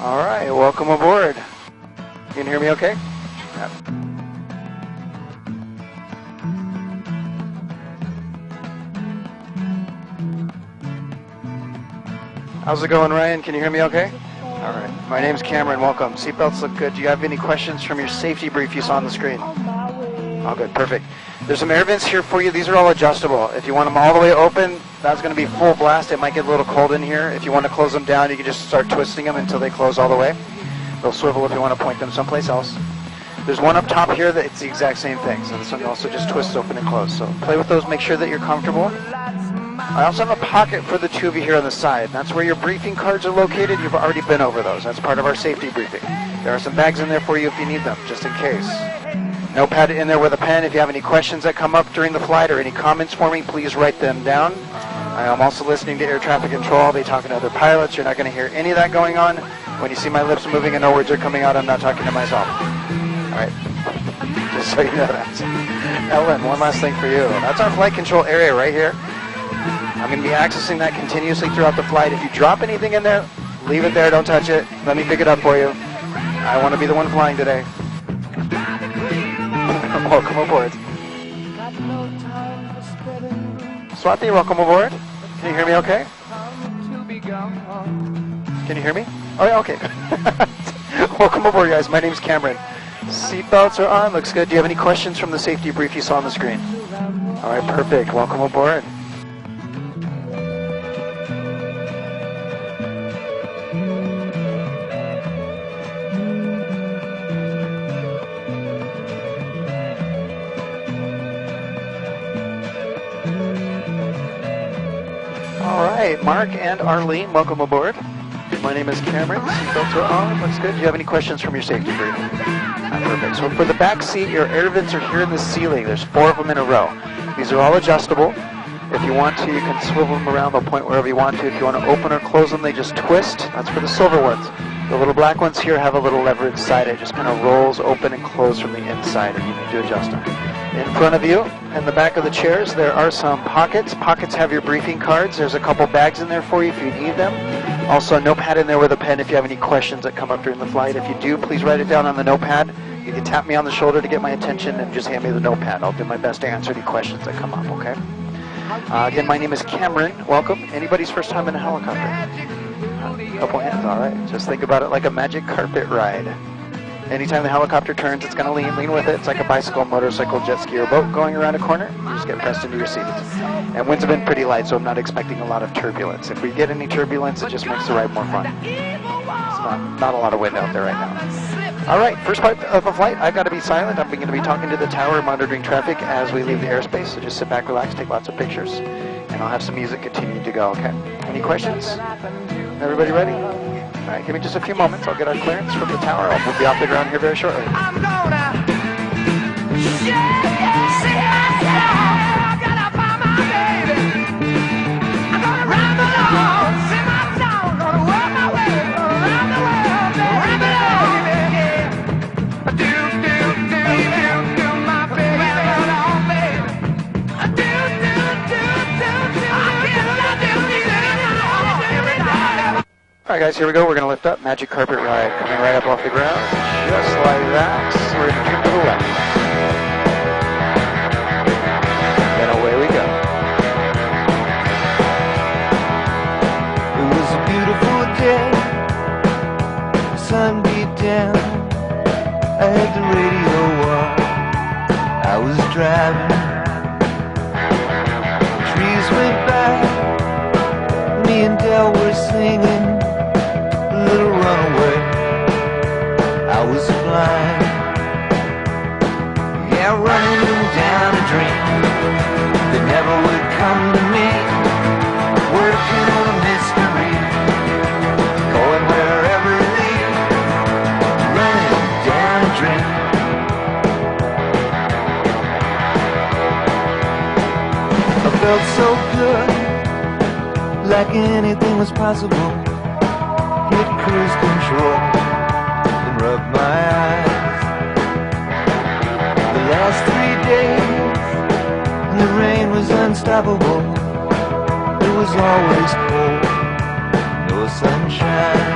All right, welcome aboard. You can hear me okay? Yep. How's it going, Ryan? Can you hear me okay? All right. My name's Cameron. Welcome. Seatbelts look good. Do you have any questions from your safety brief you saw on the screen? Oh, good. Perfect. There's some air vents here for you. These are all adjustable. If you want them all the way open, that's going to be full blast. It might get a little cold in here. If you want to close them down, you can just start twisting them until they close all the way. They'll swivel if you want to point them someplace else. There's one up top here that it's the exact same thing. So this one also just twists open and close. So play with those. Make sure that you're comfortable. I also have a pocket for the two of you here on the side. That's where your briefing cards are located. You've already been over those. That's part of our safety briefing. There are some bags in there for you if you need them, just in case. Notepad in there with a pen. If you have any questions that come up during the flight or any comments for me, please write them down. I am also listening to air traffic control. I'll be talking to other pilots. You're not going to hear any of that going on. When you see my lips moving and no words are coming out, I'm not talking to myself. All right. Just so you know that. Ellen, one last thing for you. That's our flight control area right here. I'm going to be accessing that continuously throughout the flight. If you drop anything in there, leave it there. Don't touch it. Let me pick it up for you. I want to be the one flying today. Welcome aboard. Swati, welcome aboard. Can you hear me okay? Can you hear me? Oh, yeah, okay. Welcome aboard, guys. My name's Cameron. Seatbelts are on. Looks good. Do you have any questions from the safety brief you saw on the screen? All right, perfect. Welcome aboard. All right, Mark and Arlene, welcome aboard. My name is Cameron. Seatbelts are on. Looks good. Do you have any questions from your safety brief? Perfect. So for the back seat, your air vents are here in the ceiling. There's 4 of them in a row. These are all adjustable. If you want to, you can swivel them around. They'll point wherever you want to. If you want to open or close them, they just twist. That's for the silver ones. The little black ones here have a little lever inside it. Just kind of rolls open and close from the inside, and you need to adjust them. In front of you, in the back of the chairs, there are some pockets. Pockets have your briefing cards. There's a couple bags in there for you if you need them. Also, a notepad in there with a pen if you have any questions that come up during the flight. If you do, please write it down on the notepad. You can tap me on the shoulder to get my attention and just hand me the notepad. I'll do my best to answer any questions that come up, okay? Again, my name is Cameron. Welcome. Anybody's first time in a helicopter? Couple hands, all right. Just think about it like a magic carpet ride. Anytime the helicopter turns, it's going to lean with it. It's like a bicycle, motorcycle, jet ski, or boat going around a corner. You just get pressed into your seat. And winds have been pretty light, so I'm not expecting a lot of turbulence. If we get any turbulence, it just makes the ride more fun. It's not a lot of wind out there right now. All right, first part of a flight, I've got to be silent. I'm going to be talking to the tower, monitoring traffic as we leave the airspace. So just sit back, relax, take lots of pictures. And I'll have some music continue to go, okay? Any questions? Everybody ready? All right, give me just a few moments. I'll get our clearance from the tower. We'll be off the ground here very shortly. All right, guys, here we go. We're going to lift up. Magic carpet ride coming right up off the ground. Just like that. We're going to turn to the left. Then away we go. It was a beautiful day. The sun beat down. I had the radio on. I was driving. Trees went by. Me and Del were singing. Little runaway, I was blind. Yeah, running down a dream that never would come to me. Working on a mystery, going wherever it leads. Running down a dream. I felt so good, like anything was possible. Hit cruise control and rub my eyes. The last 3 days, and the rain was unstoppable. It was always cold, no sunshine.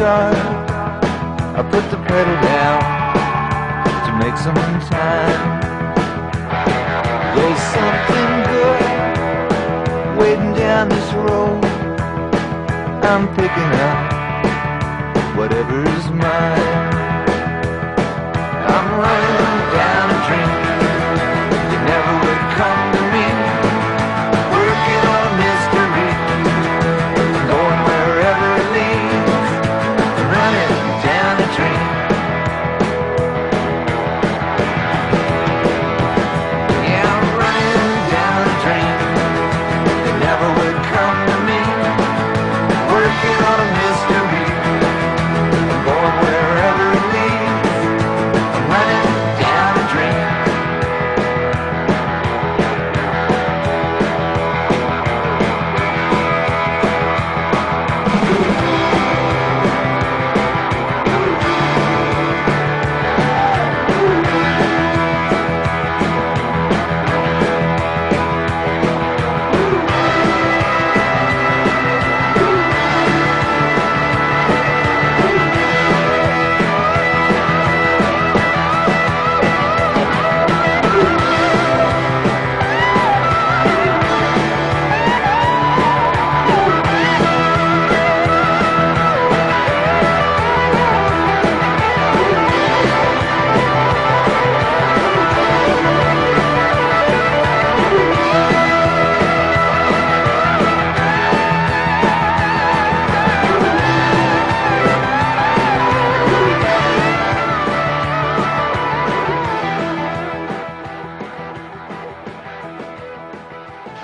start, I put the pedal down to make some time. There's something good waiting down this road. I'm picking up whatever's mine. I'm running down a dream that never would come to me. Working on a mystery, going wherever it leads. I'm running down a dream. Yeah, I'm running down a dream that never would come to me. Working on a mystery, going wherever it leads. I'm running down a dream.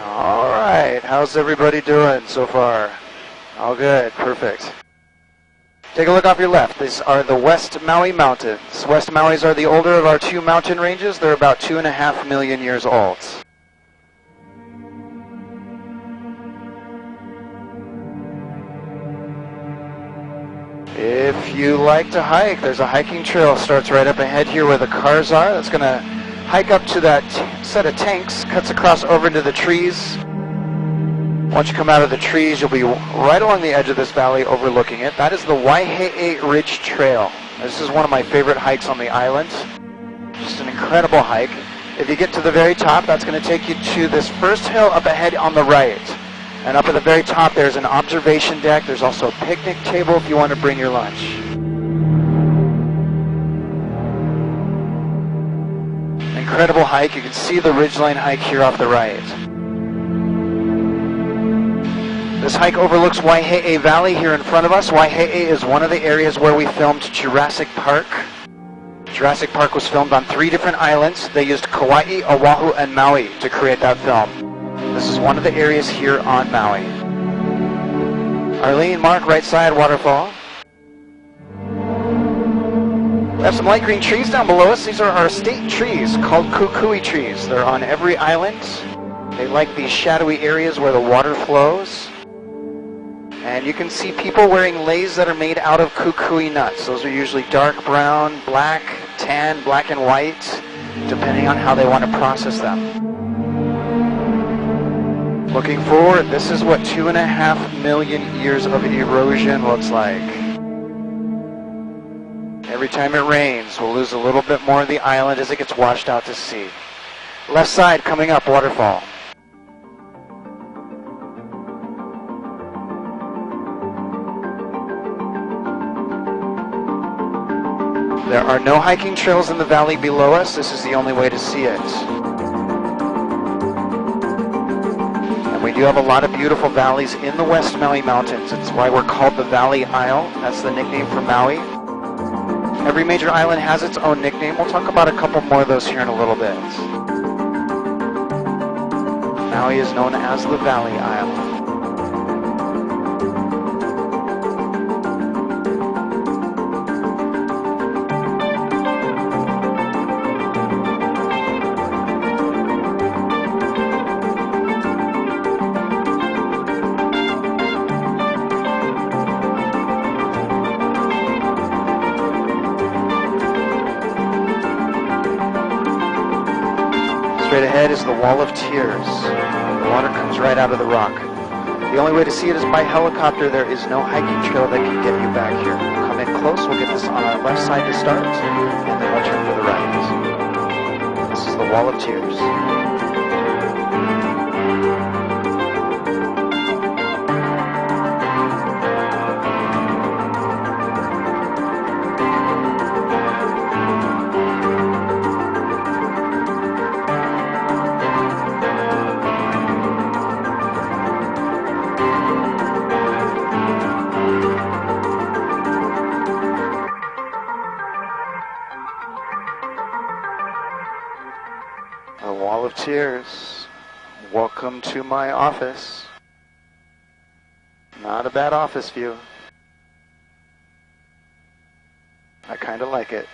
All right, how's everybody doing so far? All good, perfect. Take a look off your left. These are the West Maui Mountains. West Mauis are the older of our two mountain ranges. They're about 2.5 million years old. If you like to hike, there's a hiking trail starts right up ahead here where the cars are. That's going to hike up to that set of tanks, cuts across over into the trees. Once you come out of the trees, you'll be right along the edge of this valley overlooking it. That is the Waihe'e Ridge Trail. This is one of my favorite hikes on the island. Just an incredible hike. If you get to the very top, that's going to take you to this first hill up ahead on the right. And up at the very top, there's an observation deck. There's also a picnic table if you want to bring your lunch. Incredible hike. You can see the ridgeline hike here off the right. This hike overlooks Waihe'e Valley here in front of us. Waihe'e is one of the areas where we filmed Jurassic Park. Jurassic Park was filmed on 3 different islands. They used Kauai, Oahu, and Maui to create that film. This is one of the areas here on Maui. Arlene, Mark, right side waterfall. We have some light green trees down below us. These are our state trees called kukui trees. They're on every island. They like these shadowy areas where the water flows. And you can see people wearing leis that are made out of kukui nuts. Those are usually dark brown, black, tan, black and white, depending on how they want to process them. Looking forward, this is what 2.5 million years of erosion looks like. Every time it rains, we'll lose a little bit more of the island as it gets washed out to sea. Left side coming up, waterfall. There are no hiking trails in the valley below us. This is the only way to see it. And we do have a lot of beautiful valleys in the West Maui Mountains. It's why we're called the Valley Isle. That's the nickname for Maui. Every major island has its own nickname. We'll talk about a couple more of those here in a little bit. Maui is known as the Valley Isle. Straight ahead is the Wall of Tears. The water comes right out of the rock. The only way to see it is by helicopter. There is no hiking trail that can get you back here. We'll come in close. We'll get this on our left side to start, and then we'll turn to the right. This is the Wall of Tears. The Wall of Tears. Welcome to my office. Not a bad office view. I kind of like it.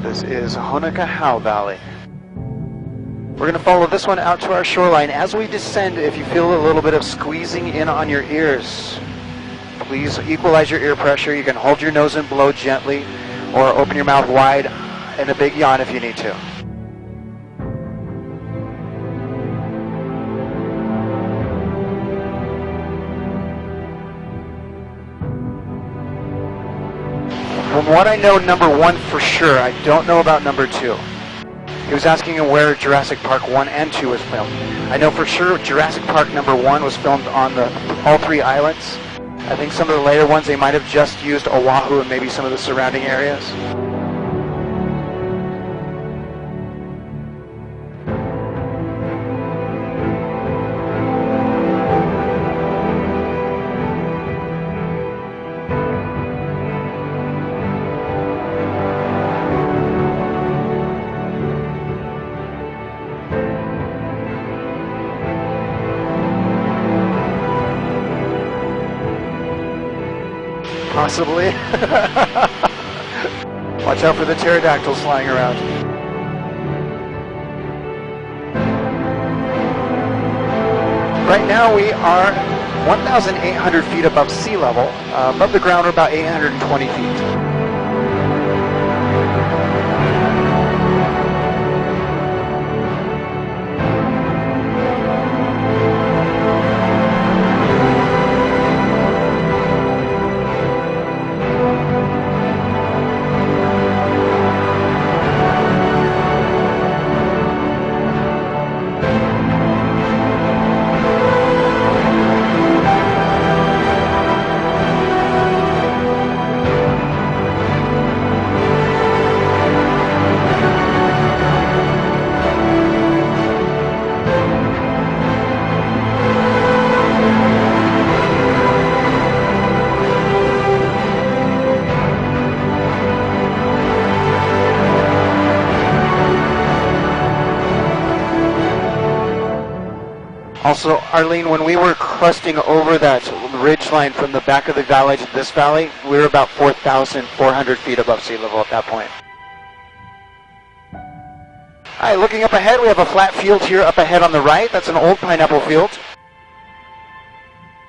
This is Honokaʻau Valley. We're going to follow this one out to our shoreline. As we descend, if you feel a little bit of squeezing in on your ears, please equalize your ear pressure. You can hold your nose and blow gently, or open your mouth wide and a big yawn if you need to. From what I know, number 1 for sure. I don't know about number 2. He was asking where Jurassic Park 1 and 2 was filmed. I know for sure Jurassic Park number 1 was filmed on all 3 islands. I think some of the later ones, they might have just used Oahu and maybe some of the surrounding areas. Possibly. Watch out for the pterodactyls flying around. Right now we are 1,800 feet above sea level. Above the ground we're about 820 feet. Also, Arlene, when we were cresting over that ridge line from the back of the valley to this valley, we were about 4,400 feet above sea level at that point. All right, looking up ahead, we have a flat field here up ahead on the right. That's an old pineapple field.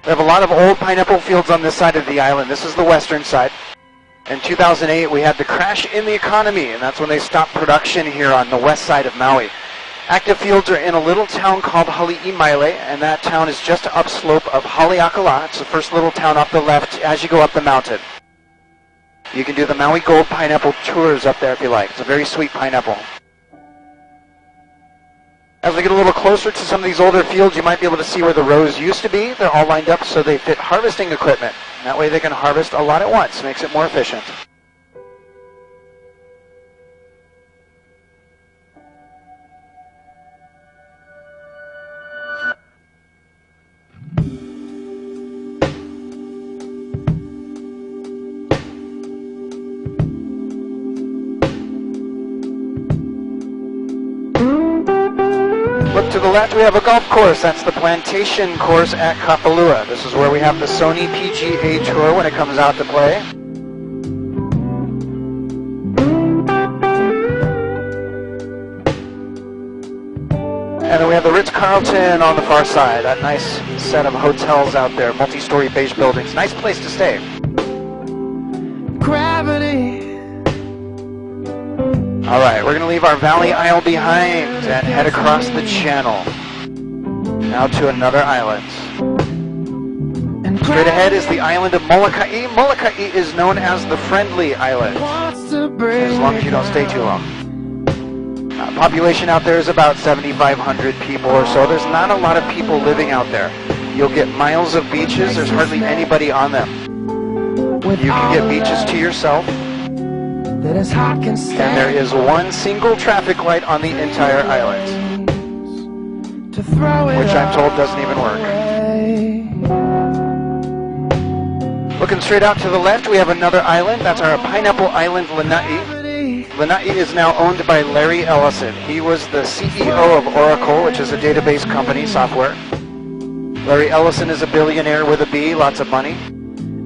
We have a lot of old pineapple fields on this side of the island. This is the western side. In 2008, we had the crash in the economy, and that's when they stopped production here on the west side of Maui. Active fields are in a little town called Hali'imaile, and that town is just upslope of Haleakala. It's the first little town off the left as you go up the mountain. You can do the Maui Gold Pineapple tours up there if you like. It's a very sweet pineapple. As we get a little closer to some of these older fields, you might be able to see where the rows used to be. They're all lined up so they fit harvesting equipment. That way they can harvest a lot at once. Makes it more efficient. Look to the left, we have a golf course. That's the Plantation course at Kapalua. This is where we have the Sony PGA Tour when it comes out to play. And then we have the Ritz-Carlton on the far side. That nice set of hotels out there, multi-story beige buildings. Nice place to stay. Gravity. All right, we're going to leave our valley isle behind and head across the channel. Now to another island. Straight ahead is the island of Molokai. Molokai is known as the Friendly Island, as long as you don't stay too long. Population out there is about 7,500 people or so. There's not a lot of people living out there. You'll get miles of beaches. There's hardly anybody on them. You can get beaches to yourself. And there is one single traffic light on the entire island, which I'm told doesn't even work. Looking straight out to the left, we have another island. That's our Pineapple Island, Lanai. Lanai is now owned by Larry Ellison. He was the CEO of Oracle, which is a database company, software. Larry Ellison is a billionaire with a B, lots of money.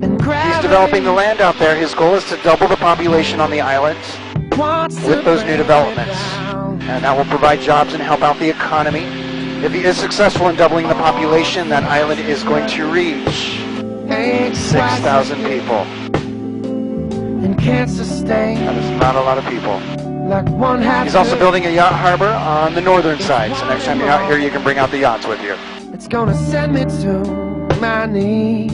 He's developing the land out there. His goal is to double the population on the island with those new developments. And that will provide jobs and help out the economy. If he is successful in doubling the population, that island is going to reach 6,000 people. That is not a lot of people. He's also building a yacht harbor on the northern side. So next time you're out here, you can bring out the yachts with you. It's gonna send me to my knees.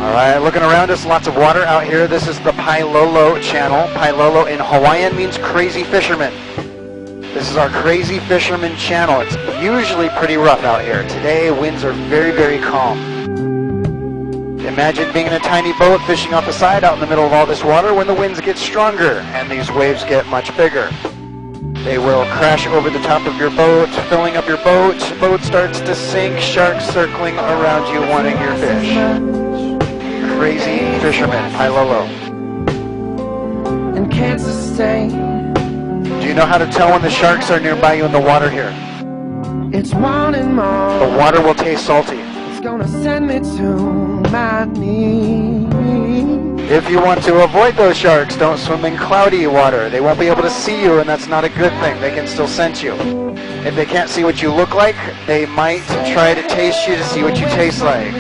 All right, looking around us, lots of water out here. This is the Pailolo channel. Pailolo in Hawaiian means crazy fisherman. This is our crazy fisherman channel. It's usually pretty rough out here. Today, winds are very, very calm. Imagine being in a tiny boat fishing off the side out in the middle of all this water when the winds get stronger and these waves get much bigger. They will crash over the top of your boat, filling up your boat. Boat starts to sink, sharks circling around you wanting your fish. Crazy fisherman, Pailolo. And can't sustain. Do you know how to tell when the sharks are nearby you in the water here? It's wanting more. The water will taste salty. It's gonna send me to my knees. If you want to avoid those sharks, don't swim in cloudy water. They won't be able to see you, and that's not a good thing. They can still sense you. If they can't see what you look like, they might try to taste you to see what you taste like.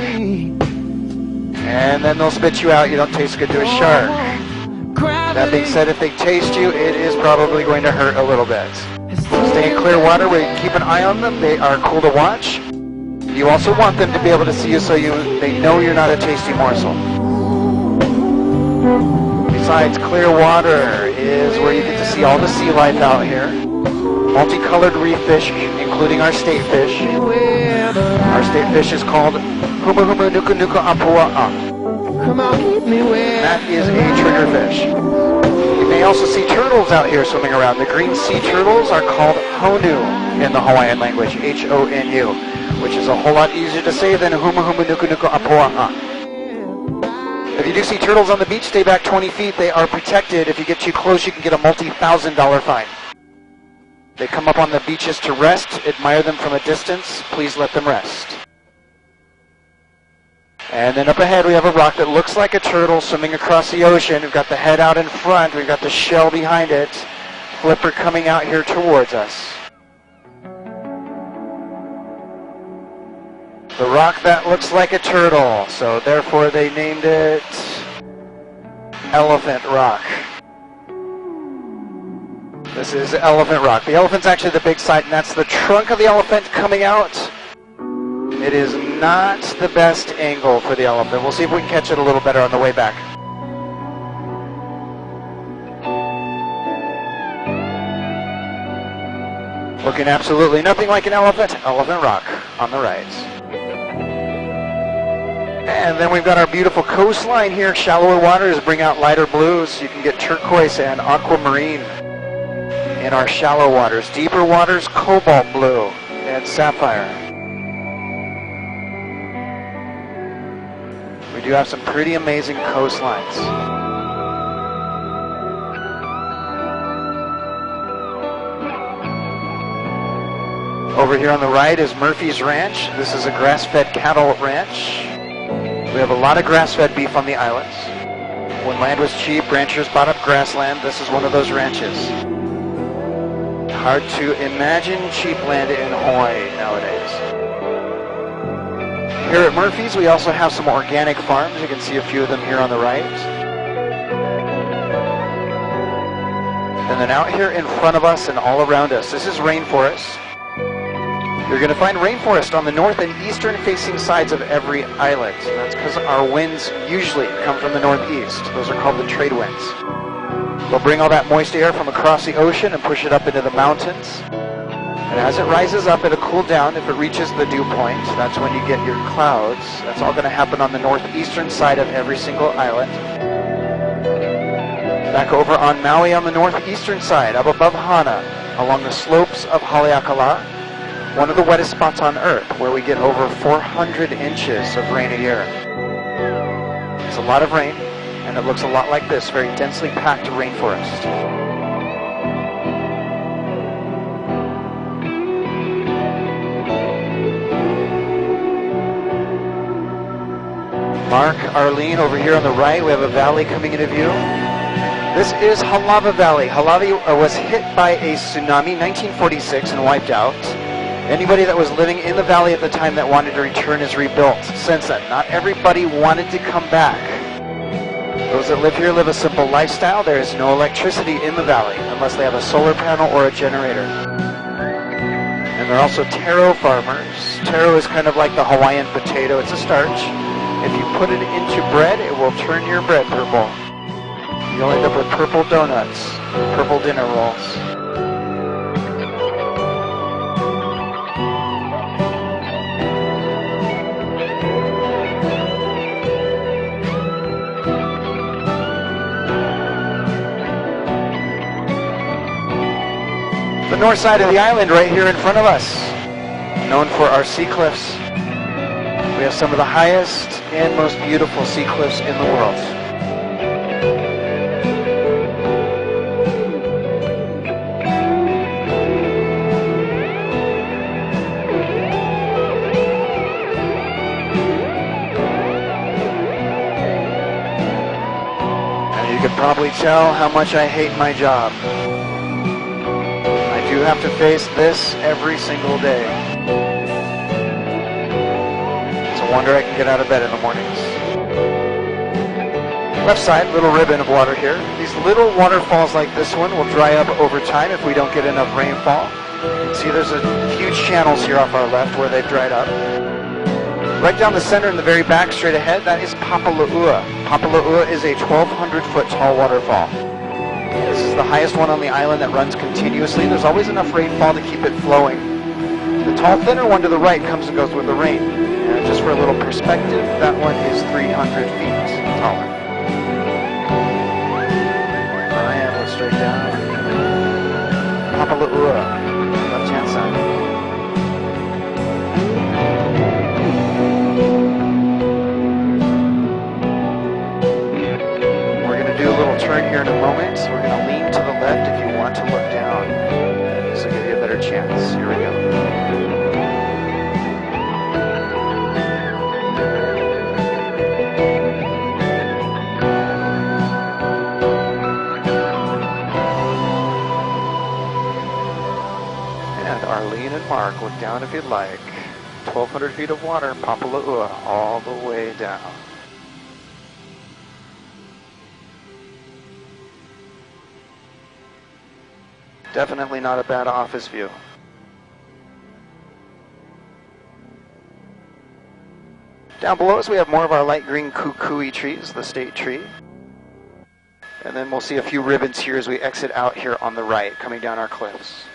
And then they'll spit you out. You don't taste good to a shark. That being said, if they taste you, it is probably going to hurt a little bit. Stay in clear water where you can keep an eye on them. They are cool to watch. You also want them to be able to see you so they know you're not a tasty morsel. Besides, clear water is where you get to see all the sea life out here. Multicolored reef fish, including our state fish. Our state fish is called Humu Humu Nuku Nuku Apua'a. That is a trigger fish. You may also see turtles out here swimming around. The green sea turtles are called honu in the Hawaiian language, H-O-N-U, which is a whole lot easier to say than Humu Humu Nuku Nuku Apua'a. If you do see turtles on the beach, stay back 20 feet. They are protected. If you get too close, you can get a multi-$1,000 fine. They come up on the beaches to rest. Admire them from a distance. Please let them rest. And then up ahead, we have a rock that looks like a turtle swimming across the ocean. We've got the head out in front. We've got the shell behind it. Flipper coming out here towards us. The rock that looks like a turtle, so therefore they named it Elephant Rock. This is Elephant Rock. The elephant's actually the big side, and that's the trunk of the elephant coming out. It is not the best angle for the elephant. We'll see if we can catch it a little better on the way back. Looking absolutely nothing like an elephant. Elephant Rock on the right. And then we've got our beautiful coastline here. Shallower waters bring out lighter blues. You can get turquoise and aquamarine in our shallow waters. Deeper waters, cobalt blue and sapphire. We do have some pretty amazing coastlines. Over here on the right is Murphy's Ranch. This is a grass-fed cattle ranch. We have a lot of grass-fed beef on the islands. When land was cheap, ranchers bought up grassland. This is one of those ranches. Hard to imagine cheap land in Hawaii nowadays. Here at Murphy's, we also have some organic farms. You can see a few of them here on the right. And then out here in front of us and all around us, this is rainforest. You're going to find rainforest on the north and eastern facing sides of every island. And that's because our winds usually come from the northeast. Those are called the trade winds. They'll bring all that moist air from across the ocean and push it up into the mountains. And as it rises up, it'll cool down. If it reaches the dew point, that's when you get your clouds. That's all going to happen on the northeastern side of every single island. Back over on Maui on the northeastern side, up above Hana, along the slopes of Haleakala, one of the wettest spots on Earth, where we get over 400 inches of rain a year. It's a lot of rain, and it looks a lot like this, very densely packed rainforest. Mark, Arlene, over here on the right, we have a valley coming into view. This is Halawa Valley. Halawa was hit by a tsunami in 1946 and wiped out. Anybody that was living in the valley at the time that wanted to return is rebuilt since then. Not everybody wanted to come back. Those that live here live a simple lifestyle. There is no electricity in the valley unless they have a solar panel or a generator. And they're also taro farmers. Taro is kind of like the Hawaiian potato. It's a starch. If you put it into bread, it will turn your bread purple. You'll end up with purple donuts, purple dinner rolls. The north side of the island right here in front of us, known for our sea cliffs. We have some of the highest and most beautiful sea cliffs in the world. And you can probably tell how much I hate my job. I do have to face this every single day. Wonder I can get out of bed in the mornings. Left side, little ribbon of water here. These little waterfalls like this one will dry up over time if we don't get enough rainfall. You can see there's a huge channels here off our left where they've dried up. Right down the center in the very back, straight ahead, that is Papala'ua. Papala'ua is a 1,200 foot tall waterfall. This is the highest one on the island that runs continuously. There's always enough rainfall to keep it flowing. The tall, thinner one to the right comes and goes with the rain. And just for a little perspective, that one is 300 feet taller. And we'll straight down. Papala'ua, left-hand side. We're going to do a little turn here in a moment. So we're going to lean to the left if you want to look down. This will give you a better chance. Here we go. Arlene and Mark, look down if you'd like. 1,200 feet of water, Papala'ua, all the way down. Definitely not a bad office view. Down below us we have more of our light green kukui trees, the state tree. And then we'll see a few ribbons here as we exit out here on the right, coming down our cliffs.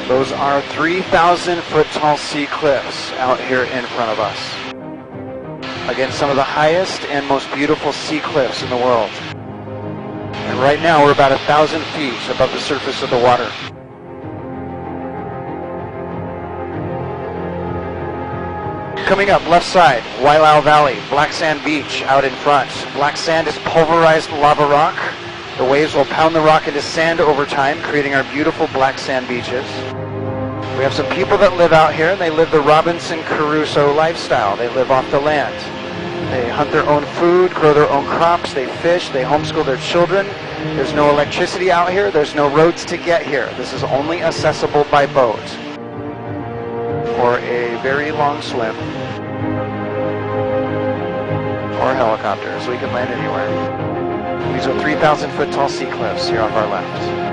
Those are 3,000 foot tall sea cliffs out here in front of us. Again, some of the highest and most beautiful sea cliffs in the world. And right now we're about 1,000 feet above the surface of the water. Coming up, left side, Wailau Valley, Black Sand Beach out in front. Black sand is pulverized lava rock. The waves will pound the rock into sand over time, creating our beautiful black sand beaches. We have some people that live out here, and they live the Robinson Crusoe lifestyle. They live off the land. They hunt their own food, grow their own crops, they fish, they homeschool their children. There's no electricity out here, there's no roads to get here. This is only accessible by boat or a very long swim or helicopter, so we can land anywhere. These are 3,000 foot tall sea cliffs here on our left.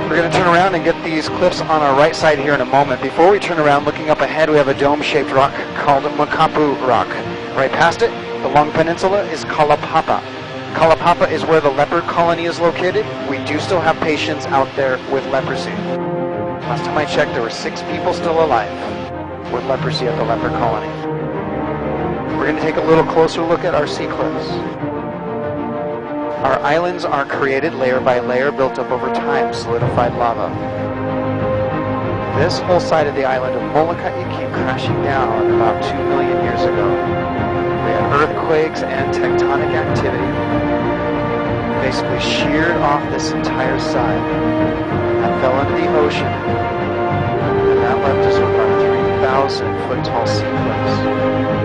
We're going to turn around and get these cliffs on our right side here in a moment. Before we turn around, looking up ahead, we have a dome-shaped rock called Makapu Rock. Right past it, the long peninsula, is Kalapapa. Kalapapa is where the leopard colony is located. We do still have patients out there with leprosy. Last time I checked, there were 6 people still alive with leprosy at the leopard colony. We're going to take a little closer look at our sea cliffs. Our islands are created layer by layer, built up over time, solidified lava. This whole side of the island of Molokai came crashing down about 2 million years ago. We had earthquakes and tectonic activity. Basically sheared off this entire side and fell into the ocean. And that left us with about 3,000 foot tall sea cliffs.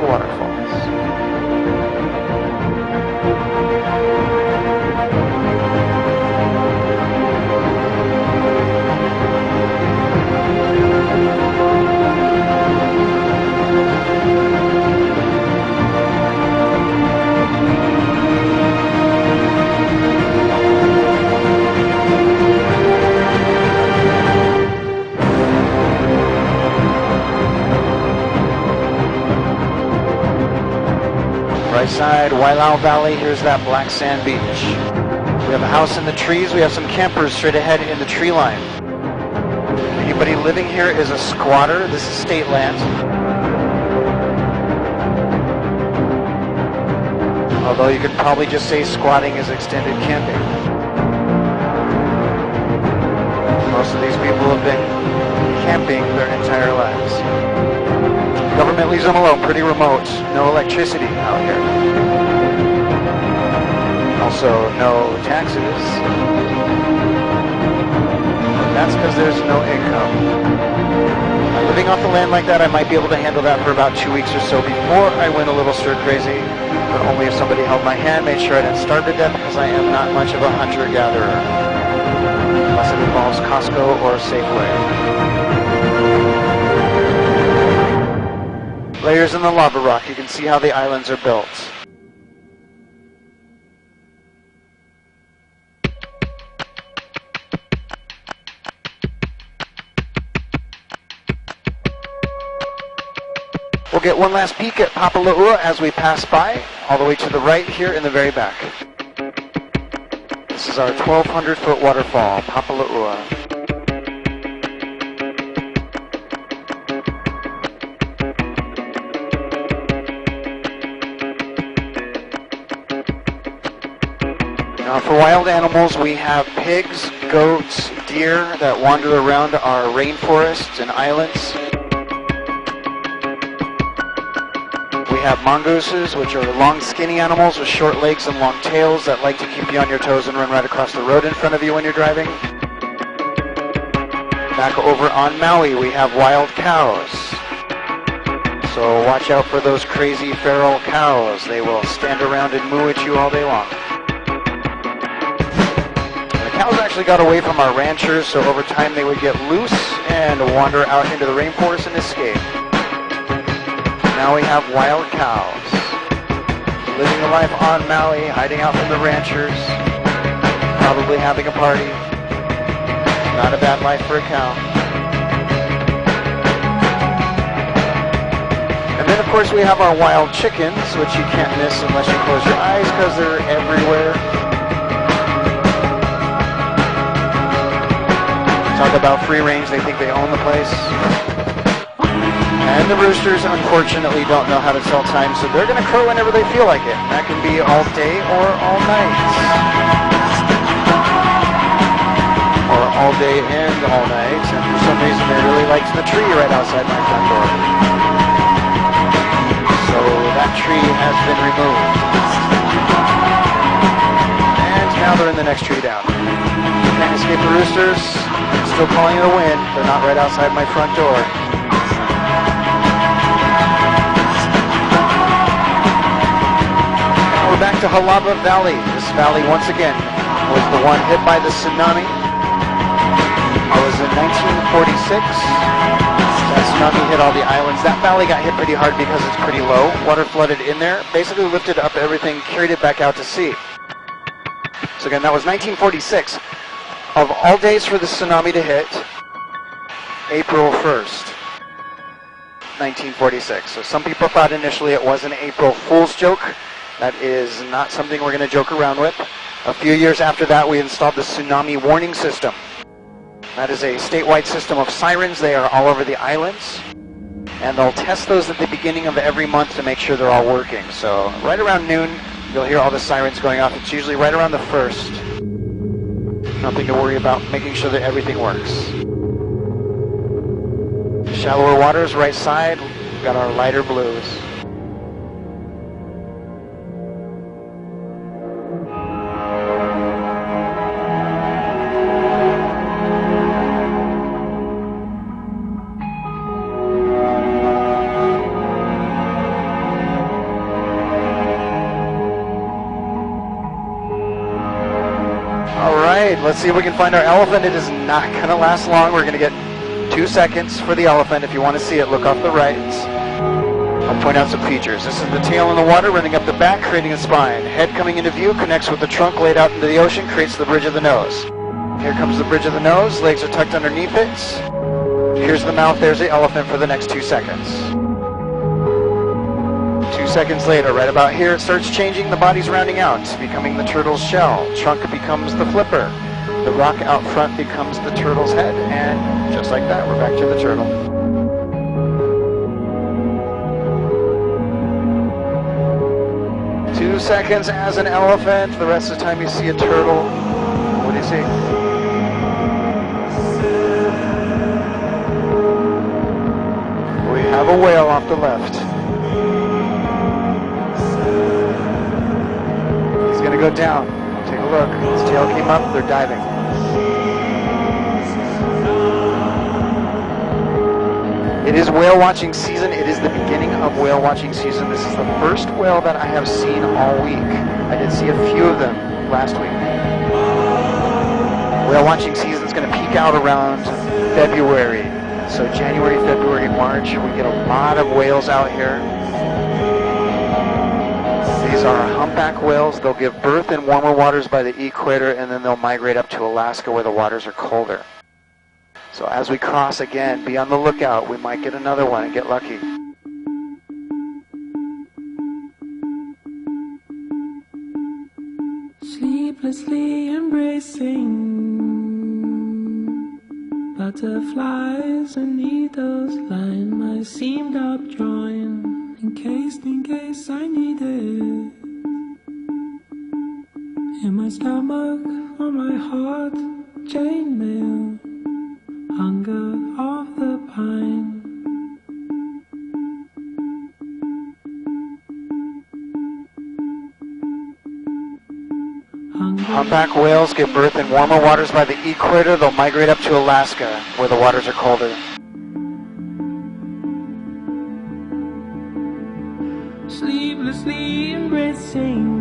Waterfalls. Right side, Wailau Valley, here's that black sand beach. We have a house in the trees, we have some campers straight ahead in the tree line. Anybody living here is a squatter, this is state land. Although you could probably just say squatting is extended camping. Most of these people have been camping their entire lives. Government leaves them alone, pretty remote. No electricity out here. Also, no taxes. That's because there's no income. Living off the land like that, I might be able to handle that for about 2 weeks or so before I went a little stir crazy. But only if somebody held my hand, made sure I didn't starve to death, because I am not much of a hunter-gatherer. Unless it involves Costco or Safeway. Layers in the lava rock, you can see how the islands are built. We'll get one last peek at Papala'ua as we pass by, all the way to the right here in the very back. This is our 1,200 foot waterfall, Papala'ua. Now for wild animals, we have pigs, goats, deer that wander around our rainforests and islands. We have mongooses, which are long, skinny animals with short legs and long tails that like to keep you on your toes and run right across the road in front of you when you're driving. Back over on Maui, we have wild cows. So watch out for those crazy feral cows. They will stand around and moo at you all day long. The cows actually got away from our ranchers, so over time they would get loose and wander out into the rainforest and escape. Now we have wild cows, living a life on Maui, hiding out from the ranchers, probably having a party. Not a bad life for a cow. And then of course we have our wild chickens, which you can't miss unless you close your eyes because they're everywhere. Talk about free range, they think they own the place. And the roosters, unfortunately, don't know how to tell time, so they're going to crow whenever they feel like it. That can be all day or all night. Or all day and all night. And for some reason, they really liked the tree right outside my front door. So that tree has been removed. And now they're in the next tree down. Can't escape the roosters. I'm still calling it a win. They're not right outside my front door. We're back to Halaba Valley. This valley, once again, was the one hit by the tsunami. It was in 1946. That tsunami hit all the islands. That valley got hit pretty hard because it's pretty low. Water flooded in there, basically lifted up everything, carried it back out to sea. So again, that was 1946. Of all days for the tsunami to hit, April 1st, 1946. So some people thought initially it was an April Fool's joke. That is not something we're going to joke around with. A few years after that, we installed the tsunami warning system. That is a statewide system of sirens. They are all over the islands. And they'll test those at the beginning of every month to make sure they're all working. So right around noon, you'll hear all the sirens going off. It's usually right around the 1st. Nothing to worry about, making sure that everything works. Shallower waters, right side. We've got our lighter blues. Let's see if we can find our elephant. It is not going to last long. We're going to get 2 seconds for the elephant. If you want to see it, look off the right. I'll point out some features. This is the tail in the water running up the back, creating a spine. Head coming into view, connects with the trunk laid out into the ocean, creates the bridge of the nose. Here comes the bridge of the nose. Legs are tucked underneath it. Here's the mouth. There's the elephant for the next 2 seconds. 2 seconds later, right about here, it starts changing. The body's rounding out, becoming the turtle's shell. Trunk becomes the flipper. The rock out front becomes the turtle's head, and just like that, we're back to the turtle. Two seconds as an elephant. The rest of the time you see a turtle. What do you see? We have a whale off the left. He's going to go down. Take a look. His tail came up. They're diving. It is whale watching season. It is the beginning of whale watching season. This is the first whale that I have seen all week. I did see a few of them last week. Whale watching season is going to peak out around February. So January, February, March, we get a lot of whales out here. These are humpback whales. They'll give birth in warmer waters by the equator, and then they'll migrate up to Alaska where the waters are colder. So as we cross again, be on the lookout. We might get another one and get lucky. Sleeplessly embracing butterflies and needles line my seamed up drawing, in case I need it. In my my stomach, on my heart, chainmail, hunger of the pine. Humpback whales give birth in warmer waters by the equator. They'll migrate up to Alaska, where the waters are colder. Sleeplessly embracing,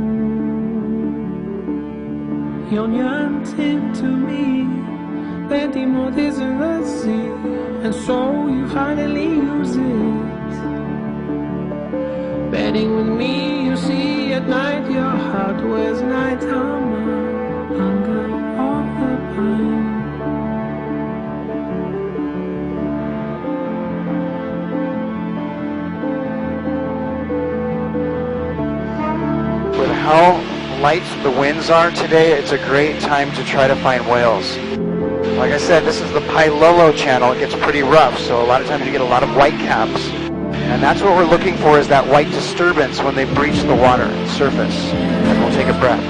you're yearning to me. Plenty more days in the sea, and so you finally use it. Betting with me, you see at night your heart wears night armor, hunger of the pine. With how light the winds are today, it's a great time to try to find whales. Like I said, this is the Pailolo channel. It gets pretty rough, so a lot of times you get a lot of whitecaps. And that's what we're looking for, is that white disturbance when they breach the water surface. And we'll take a breath.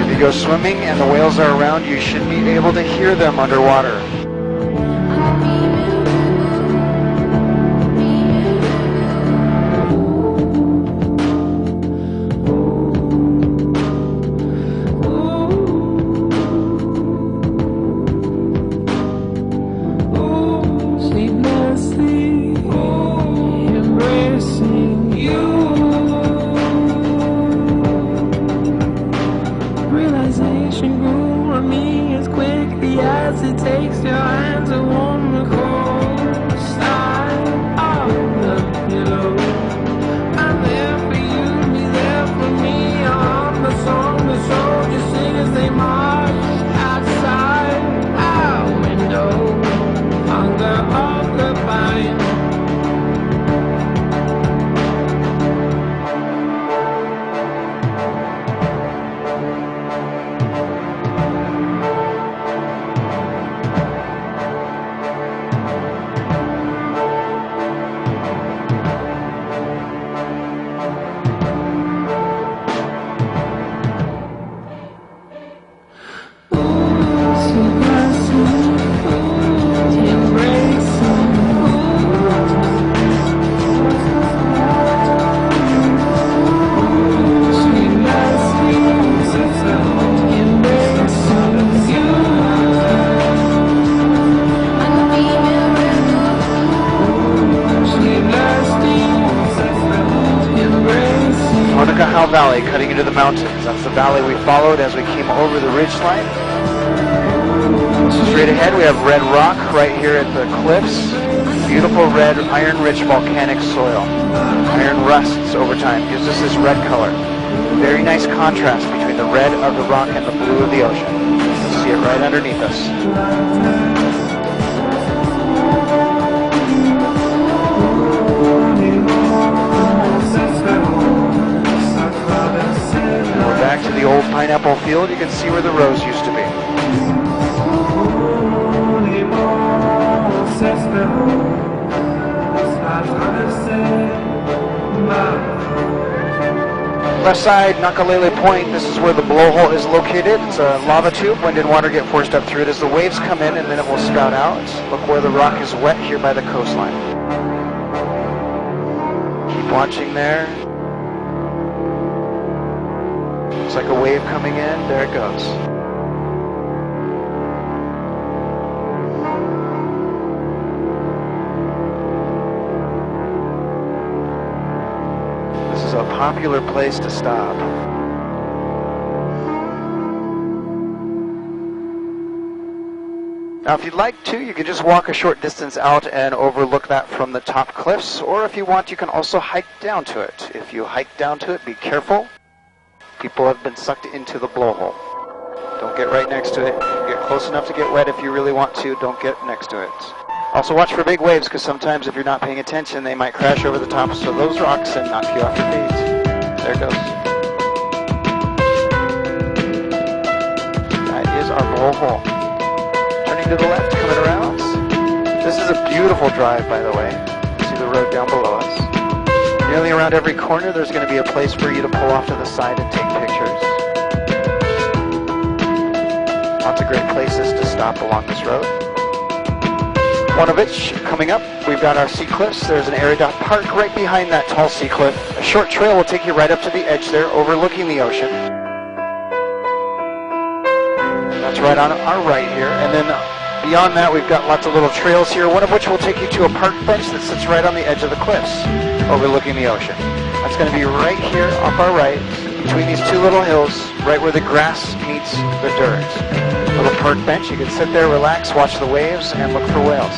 If you go swimming and the whales are around, you should be able to hear them underwater. Valley cutting into the mountains. That's the valley we followed as we came over the ridgeline. Straight ahead we have red rock right here at the cliffs. Beautiful red iron-rich volcanic soil. Iron rusts over time, gives us this red color. Very nice contrast between the red of the rock and the blue of the ocean. You can see it right underneath us. Back to the old pineapple field, you can see where the rose used to be. Left side, Nakalele Point, this is where the blowhole is located. It's a lava tube. Wind and water get forced up through it as the waves come in, and then it will spout out. Look where the rock is wet here by the coastline. Keep watching there. It's like a wave coming in. There it goes. This is a popular place to stop. Now, if you'd like to, you can just walk a short distance out and overlook that from the top cliffs, or if you want, you can also hike down to it. If you hike down to it, be careful. People have been sucked into the blowhole. Don't get right next to it. Get close enough to get wet if you really want to. Don't get next to it. Also watch for big waves, because sometimes if you're not paying attention, they might crash over the tops of those rocks and knock you off your feet. There it goes. That is our blowhole. Turning to the left, coming around. This is a beautiful drive, by the way. road down below us. Nearly around every corner there's going to be a place for you to pull off to the side and take pictures. Lots of great places to stop along this road. One of which, coming up, we've got our sea cliffs. There's an area to park right behind that tall sea cliff. A short trail will take you right up to the edge there, overlooking the ocean. That's right on our right here. And then beyond that, we've got lots of little trails here, one of which will take you to a park bench that sits right on the edge of the cliffs, overlooking the ocean. That's going to be right here off our right, between these two little hills, right where the grass meets the dirt. Little park bench, you can sit there, relax, watch the waves, and look for whales.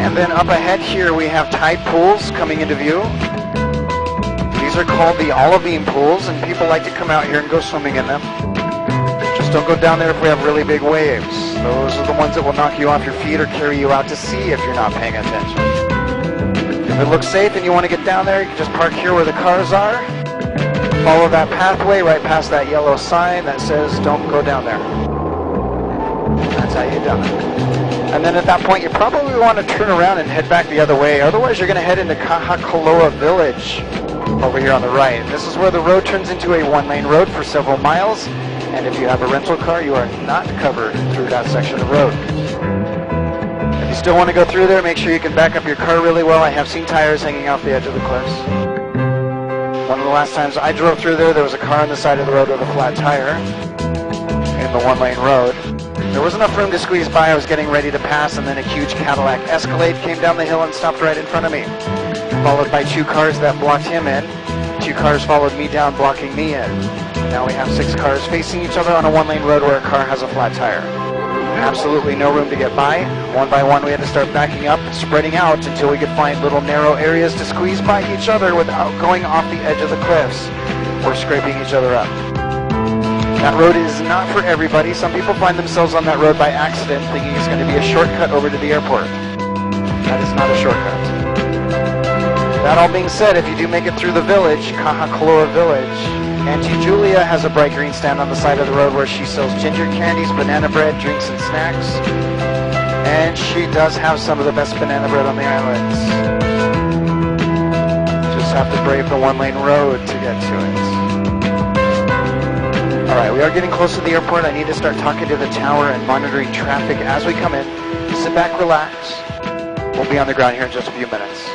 And then up ahead here we have tide pools coming into view. These are called the olivine pools, and people like to come out here and go swimming in them. Just don't go down there if we have really big waves. Those are the ones that will knock you off your feet or carry you out to sea if you're not paying attention. If it looks safe and you want to get down there, you can just park here where the cars are. Follow that pathway right past that yellow sign that says don't go down there. That's how you get down there. And then at that point you probably want to turn around and head back the other way. Otherwise you're going to head into Kahakaloa Village over here on the right. This is where the road turns into a one-lane road for several miles. And if you have a rental car, you are not covered through that section of the road. If you still want to go through there, make sure you can back up your car really well. I have seen tires hanging off the edge of the cliffs. One of the last times I drove through there was a car on the side of the road with a flat tire in the one-lane road. There wasn't enough room to squeeze by. I was getting ready to pass, and then a huge Cadillac Escalade came down the hill and stopped right in front of me, followed by two cars that blocked him in. Two cars followed me down, blocking me in. Now we have 6 cars facing each other on a one-lane road where a car has a flat tire. Absolutely no room to get by. One by one we had to start backing up, spreading out until we could find little narrow areas to squeeze by each other without going off the edge of the cliffs or scraping each other up. That road is not for everybody. Some people find themselves on that road by accident, thinking it's going to be a shortcut over to the airport. That is not a shortcut. That all being said, if you do make it through the village, Kahakaloa Village, Auntie Julia has a bright green stand on the side of the road where she sells ginger candies, banana bread, drinks, and snacks. And she does have some of the best banana bread on the islands. Just have to brave the one-lane road to get to it. Alright, we are getting close to the airport. I need to start talking to the tower and monitoring traffic as we come in. Sit back, relax. We'll be on the ground here in just a few minutes.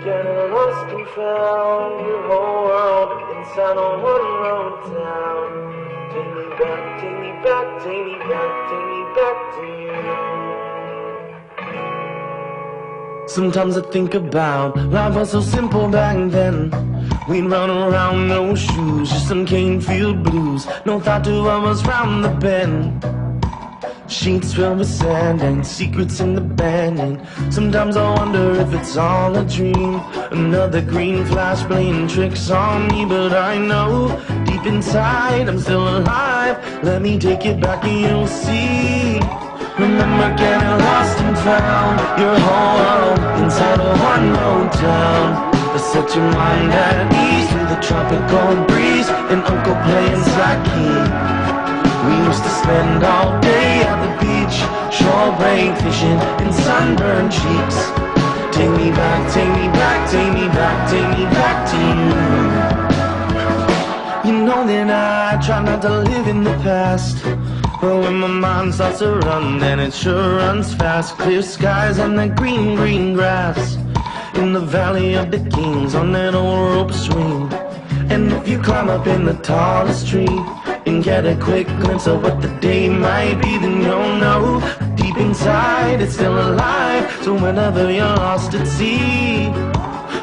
Getting lost and found your whole world inside of one road town. Take me back, take me back, take me back, take me back to you. Sometimes I think about life was so simple back then. We'd run around, no shoes, just some cane field blues. No thought to what was round the bend. Sheets filled with sand and secrets in the band. And sometimes I wonder if it's all a dream. Another green flash playing tricks on me. But I know deep inside I'm still alive. Let me take you back and you'll see. Remember getting lost and found your whole world inside of one road town. Set your mind at ease with a tropical breeze and Uncle playing Saki. We used to spend all day at the beach, shore break fishing and sunburned cheeks. Take me back take me back, take me back to you. You know that I try not to live in the past, but when my mind starts to run, then it sure runs fast. Clear skies on that green, green grass, in the valley of the kings on that old rope swing. And if you climb up in the tallest tree and get a quick glimpse of what the day might be, then you'll know deep inside it's still alive. So whenever you're lost at sea,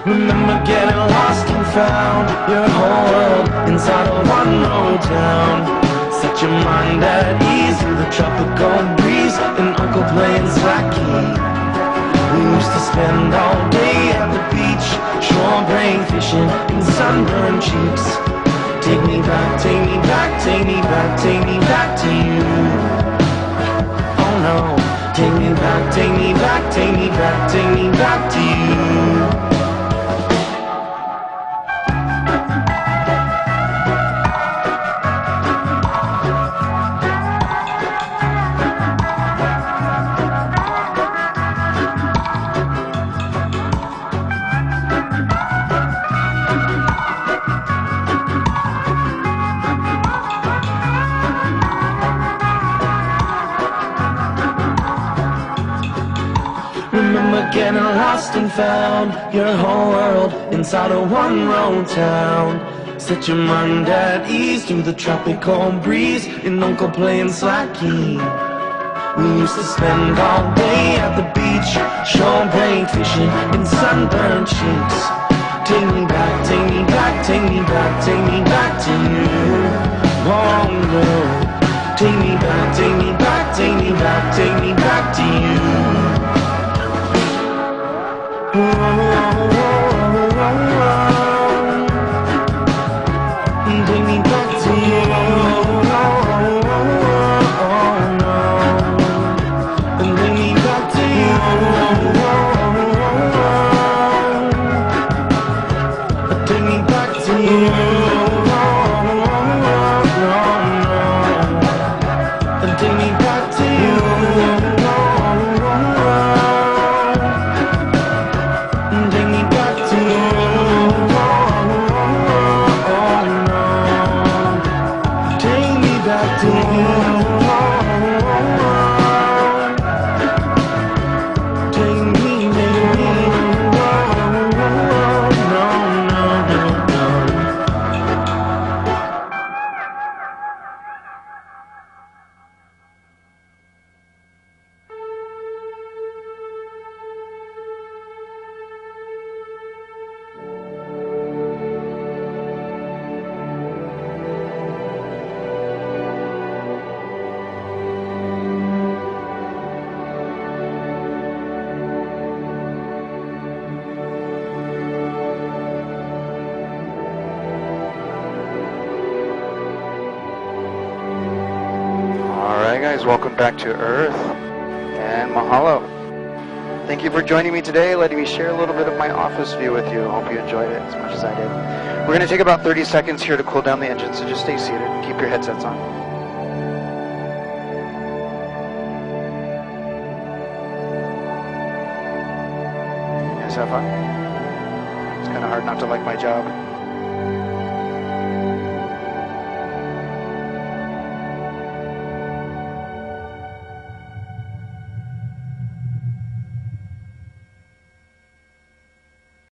remember getting lost and found your whole world inside of one old town. Set your mind at ease through the tropical breeze and Uncle playing slacky. We used to spend all day at the beach, shore brain fishing and sunburned cheeks. Take me back, take me back, take me back, take me back to you. Oh no, take me back, take me back, take me back, take me back to you. Getting lost and found your whole world inside of one road town. Set your mind at ease through the tropical breeze and Uncle playing slacky. We used to spend all day at the beach, shore brain fishing and sunburned cheeks. Take me back, take me back, take me back, take me back to you. Oh no, take me back, take me back, take me back, take me back to you. Take me back to you. Take me back to you. Take me back to you. Take me back to you. Guys, welcome back to Earth, and mahalo. Thank you for joining me today, letting me share a little bit of my office view with you. Hope you enjoyed it as much as I did. We're going to take about 30 seconds here to cool down the engine, so just stay seated and keep your headsets on. You guys have fun? It's kind of hard not to like my job.